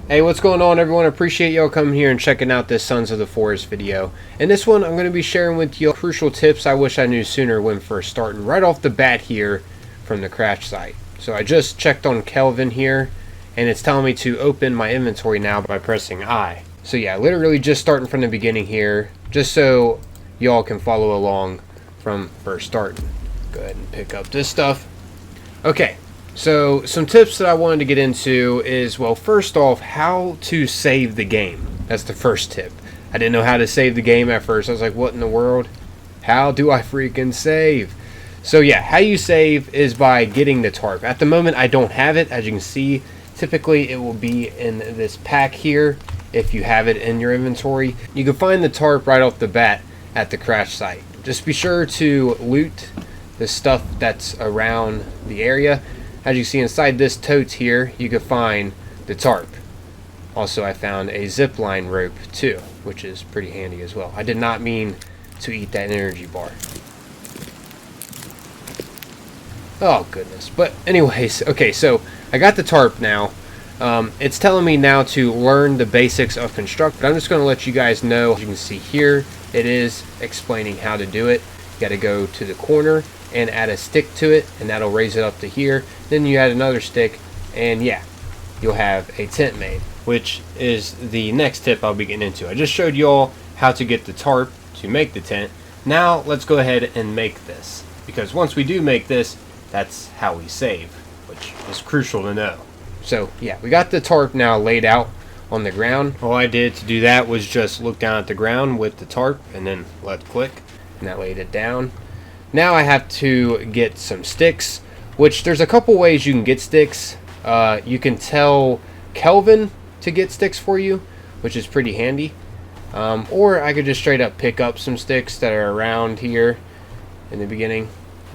Hey, what's going on, everyone? I appreciate y'all coming here and checking out this Sons of the Forest video. In this one, I'm going to be sharing with you crucial tips I wish I knew sooner when first starting, right off the bat here from the crash site. So I just checked on Kelvin here, and it's telling me to open my inventory now by pressing I. So yeah, literally just starting from the beginning here, just so y'all can follow along from first starting. Go ahead and pick up this stuff. Okay. So some tips that I wanted to get into is, well, first off, how to save the game. That's the first tip. I didn't know how to save the game at first. I was like, what in the world? How do I freaking save? So yeah, how you save is by getting the tarp. At the moment, I don't have it. As you can see, typically it will be in this pack here if you have it in your inventory. You can find the tarp right off the bat at the crash site. Just be sure to loot the stuff that's around the area. As you see inside this tote here, you can find the tarp. Also, I found a zip line rope too, which is pretty handy as well. I did not mean to eat that energy bar. Oh goodness. But anyways, okay, so I got the tarp now. It's telling me now to learn the basics of construct, but I'm just going to let you guys know. As you can see here, it is explaining how to do it. You got to go to the corner and add a stick to it, and that'll raise it up to here. Then you add another stick, and yeah, you'll have a tent made, which is the next tip I'll be getting into. I just showed y'all how to get the tarp to make the tent. Now let's go ahead and make this, because once we do make this, that's how we save, which is crucial to know. So yeah, we got the tarp now laid out on the ground. All I did to do that was just look down at the ground with the tarp and then left click, and that laid it down. Now I have to get some sticks, which there's a couple ways you can get sticks. You can tell Kelvin to get sticks for you, which is pretty handy. Or I could just straight up pick up some sticks that are around here in the beginning,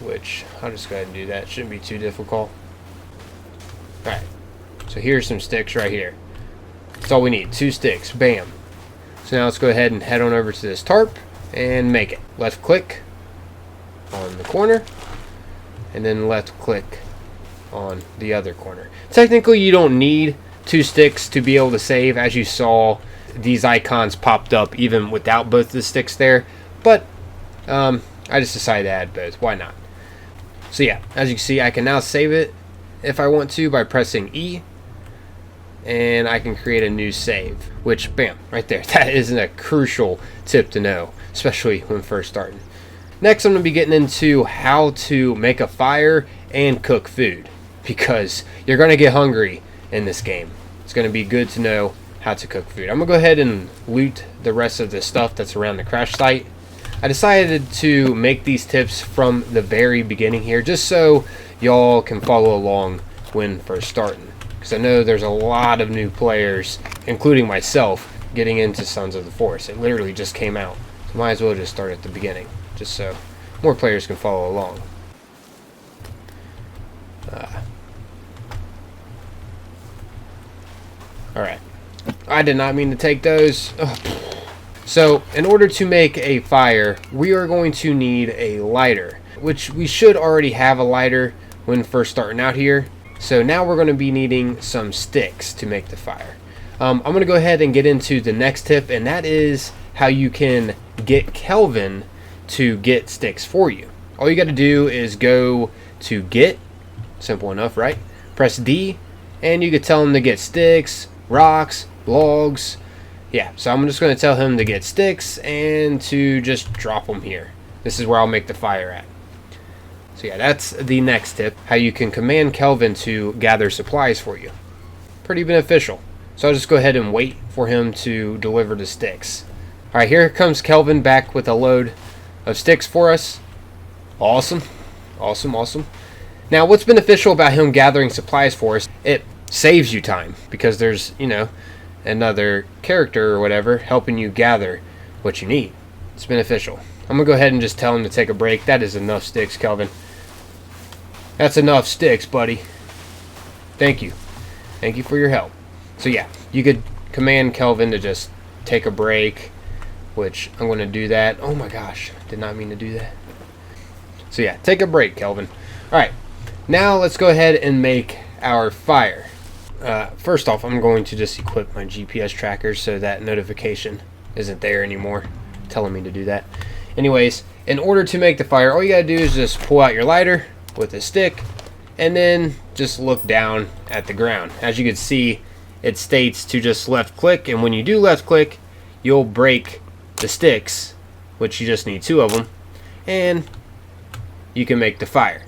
which I'll just go ahead and do that. It shouldn't be too difficult. Alright, so here's some sticks right here. That's all we need, 2 sticks, bam. So now let's go ahead and head on over to this tarp and make it. Left click on the corner, and then left click on the other corner. Technically, you don't need 2 sticks to be able to save. As you saw, these icons popped up even without both the sticks there, but I just decided to add both. Why not? So yeah, as you can see, I can now save it if I want to by pressing E, and I can create a new save, which, bam, right there. That isn't a crucial tip to know, especially when first starting. Next, I'm going to be getting into how to make a fire and cook food, because you're going to get hungry in this game. It's going to be good to know how to cook food. I'm going to go ahead and loot the rest of the stuff that's around the crash site. I decided to make these tips from the very beginning here, just so y'all can follow along when first starting, because I know there's a lot of new players, including myself, getting into Sons of the Forest. It literally just came out, so might as well just start at the beginning, just so more players can follow along. Alright. I did not mean to take those. Ugh. So, in order to make a fire, we are going to need a lighter, which we should already have a lighter when first starting out here. So now we're going to be needing some sticks to make the fire. I'm going to go ahead and get into the next tip, and that is how you can get Kelvin to get sticks for you. All you got to do is go to get, simple enough, right? Press D, and you can tell him to get sticks, rocks, logs. Yeah, so I'm just going to tell him to get sticks and to just drop them here. This is where I'll make the fire at. So yeah, that's the next tip, how you can command Kelvin to gather supplies for you. Pretty beneficial. So I'll just go ahead and wait for him to deliver the sticks. Alright, here comes Kelvin back with a load of sticks for us. Awesome. Awesome, awesome. Now, what's beneficial about him gathering supplies for us, it saves you time, because there's, you know, another character or whatever helping you gather what you need. It's beneficial. I'm going to go ahead and just tell him to take a break. That is enough sticks, Kelvin. That's enough sticks, buddy. Thank you. Thank you for your help. So yeah, you could command Kelvin to just take a break, which I'm going to do that. Oh my gosh, did not mean to do that. So yeah, take a break, Kelvin. Alright, now let's go ahead and make our fire. First off, I'm going to just equip my GPS tracker so that notification isn't there anymore telling me to do that. Anyways, in order to make the fire, all you gotta do is just pull out your lighter with a stick and then just look down at the ground. As you can see, it states to just left click, and when you do left click, you'll break the sticks, which you just need 2 of them, and you can make the fire.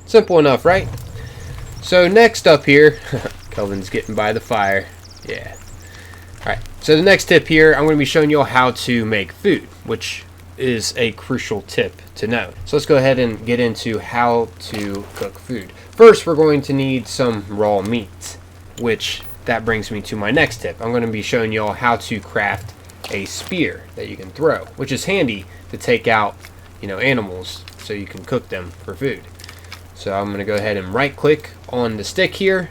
Simple enough, right? So next up here, Kelvin's getting by the fire. Yeah. Alright, so the next tip here, I'm going to be showing you all how to make food, which is a crucial tip to know. So let's go ahead and get into how to cook food. First, we're going to need some raw meat, which that brings me to my next tip. I'm going to be showing you all how to craft a spear that you can throw, which is handy to take out, animals so you can cook them for food. So I'm going to go ahead and right click on the stick here,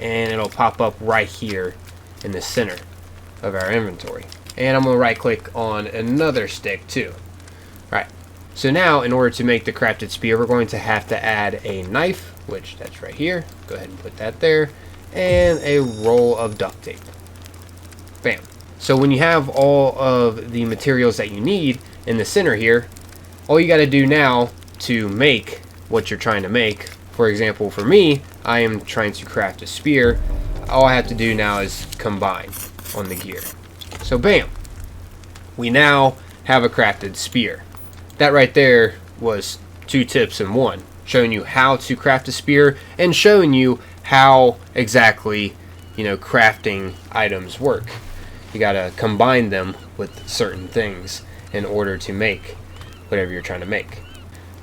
and it'll pop up right here in the center of our inventory. And I'm going to right click on another stick too. Right. So now, in order to make the crafted spear, we're going to have to add a knife, which that's right here. Go ahead and put that there. And a roll of duct tape. Bam. So when you have all of the materials that you need in the center here, all you got to do now to make what you're trying to make, for example, for me, I am trying to craft a spear. All I have to do now is combine on the gear. So bam, we now have a crafted spear. That right there was 2 tips in 1, showing you how to craft a spear and showing you how exactly, crafting items work. You gotta combine them with certain things in order to make whatever you're trying to make.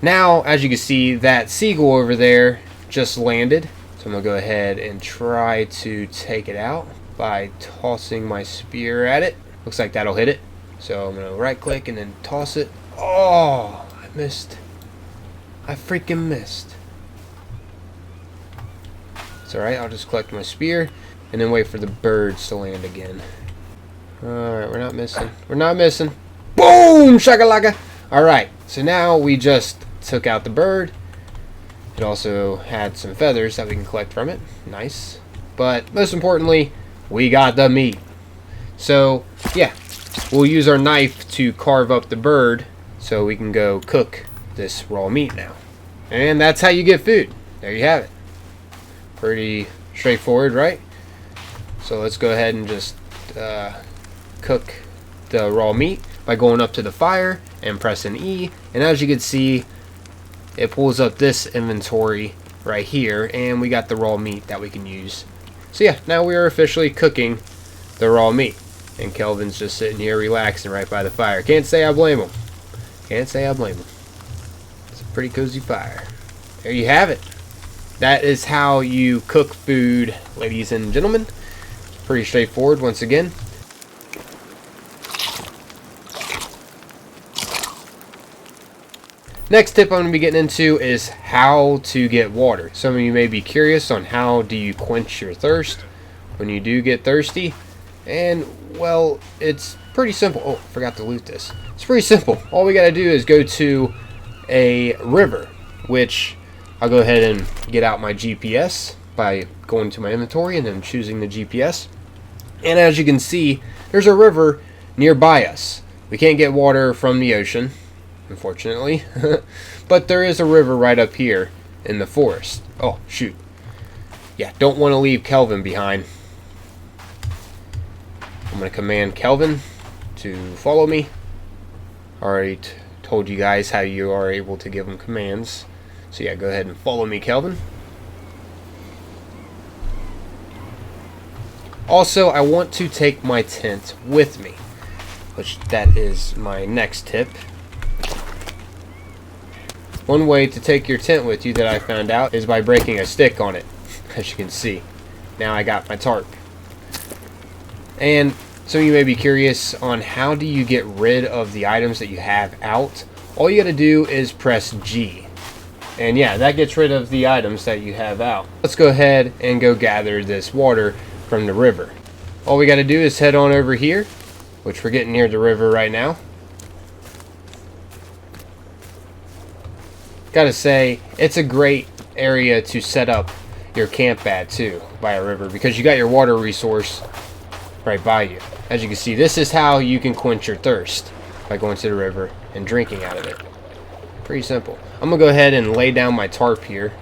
Now, as you can see, that seagull over there just landed. So I'm gonna go ahead and try to take it out by tossing my spear at it. Looks like that'll hit it. So I'm gonna right click and then toss it. Oh, I missed. I freaking missed. It's alright, I'll just collect my spear and then wait for the birds to land again. Alright, we're not missing. We're not missing. Boom! Shakalaka! Alright, so now we just took out the bird. It also had some feathers that we can collect from it. Nice. But most importantly, we got the meat. So, yeah, we'll use our knife to carve up the bird so we can go cook this raw meat now. And that's how you get food. There you have it. Pretty straightforward, right? So let's go ahead and just cook the raw meat by going up to the fire and pressing E. And as you can see, it pulls up this inventory right here, and we got the raw meat that we can use. So yeah, now we are officially cooking the raw meat. And Kelvin's just sitting here relaxing right by the fire. Can't say I blame him. Can't say I blame him. It's a pretty cozy fire. There you have it. That is how you cook food, ladies and gentlemen. It's pretty straightforward once again. Next tip I'm going to be getting into is how to get water. Some of you may be curious on how do you quench your thirst when you do get thirsty. And, well, it's pretty simple. Oh, forgot to loot this. It's pretty simple. All we got to do is go to a river, which I'll go ahead and get out my GPS by going to my inventory and then choosing the GPS. And as you can see, there's a river nearby us. We can't get water from the ocean, unfortunately. But there is a river right up here in the forest. Oh, shoot. Yeah, don't want to leave Kelvin behind. I'm going to command Kelvin to follow me. Already told you guys how you are able to give him commands. So yeah, go ahead and follow me, Kelvin. Also, I want to take my tent with me, which that is my next tip. One way to take your tent with you that I found out is by breaking a stick on it, as you can see. Now I got my tarp. And some of you may be curious on how do you get rid of the items that you have out. All you got to do is press G. And yeah, that gets rid of the items that you have out. Let's go ahead and go gather this water from the river. All we got to do is head on over here, which we're getting near the river right now. Gotta say, it's a great area to set up your camp at too by a river, because you got your water resource right by you. As you can see, this is how you can quench your thirst, by going to the river and drinking out of it. Pretty simple. I'm gonna go ahead and lay down my tarp here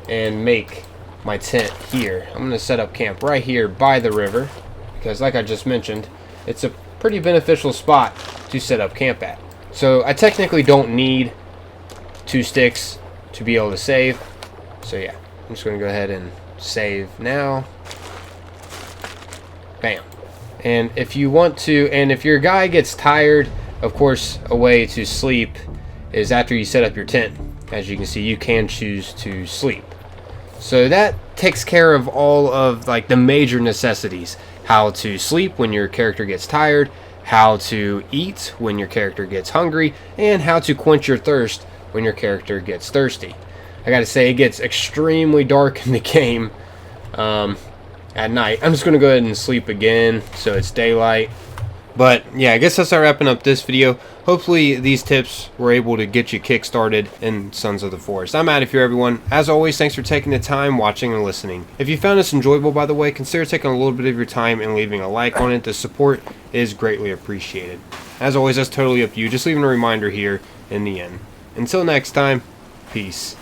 and make my tent here. I'm gonna set up camp right here by the river, because like I just mentioned, it's a pretty beneficial spot to set up camp at. So I technically don't need 2 sticks to be able to save. So yeah, I'm just gonna go ahead and save now. Bam. And if you want to, and if your guy gets tired, of course, a way to sleep is after you set up your tent. As you can see, you can choose to sleep. So that takes care of all of like the major necessities. How to sleep when your character gets tired, how to eat when your character gets hungry, and how to quench your thirst when your character gets thirsty. I gotta say, it gets extremely dark in the game at night. I'm just gonna go ahead and sleep again so it's daylight. But yeah, I guess that's our wrapping up this video. Hopefully these tips were able to get you kick-started in Sons of the Forest. I'm out of here, everyone. As always, thanks for taking the time watching and listening. If you found this enjoyable, by the way, consider taking a little bit of your time and leaving a like on it. The support is greatly appreciated. As always, that's totally up to you. Just leaving a reminder here in the end. Until next time, peace.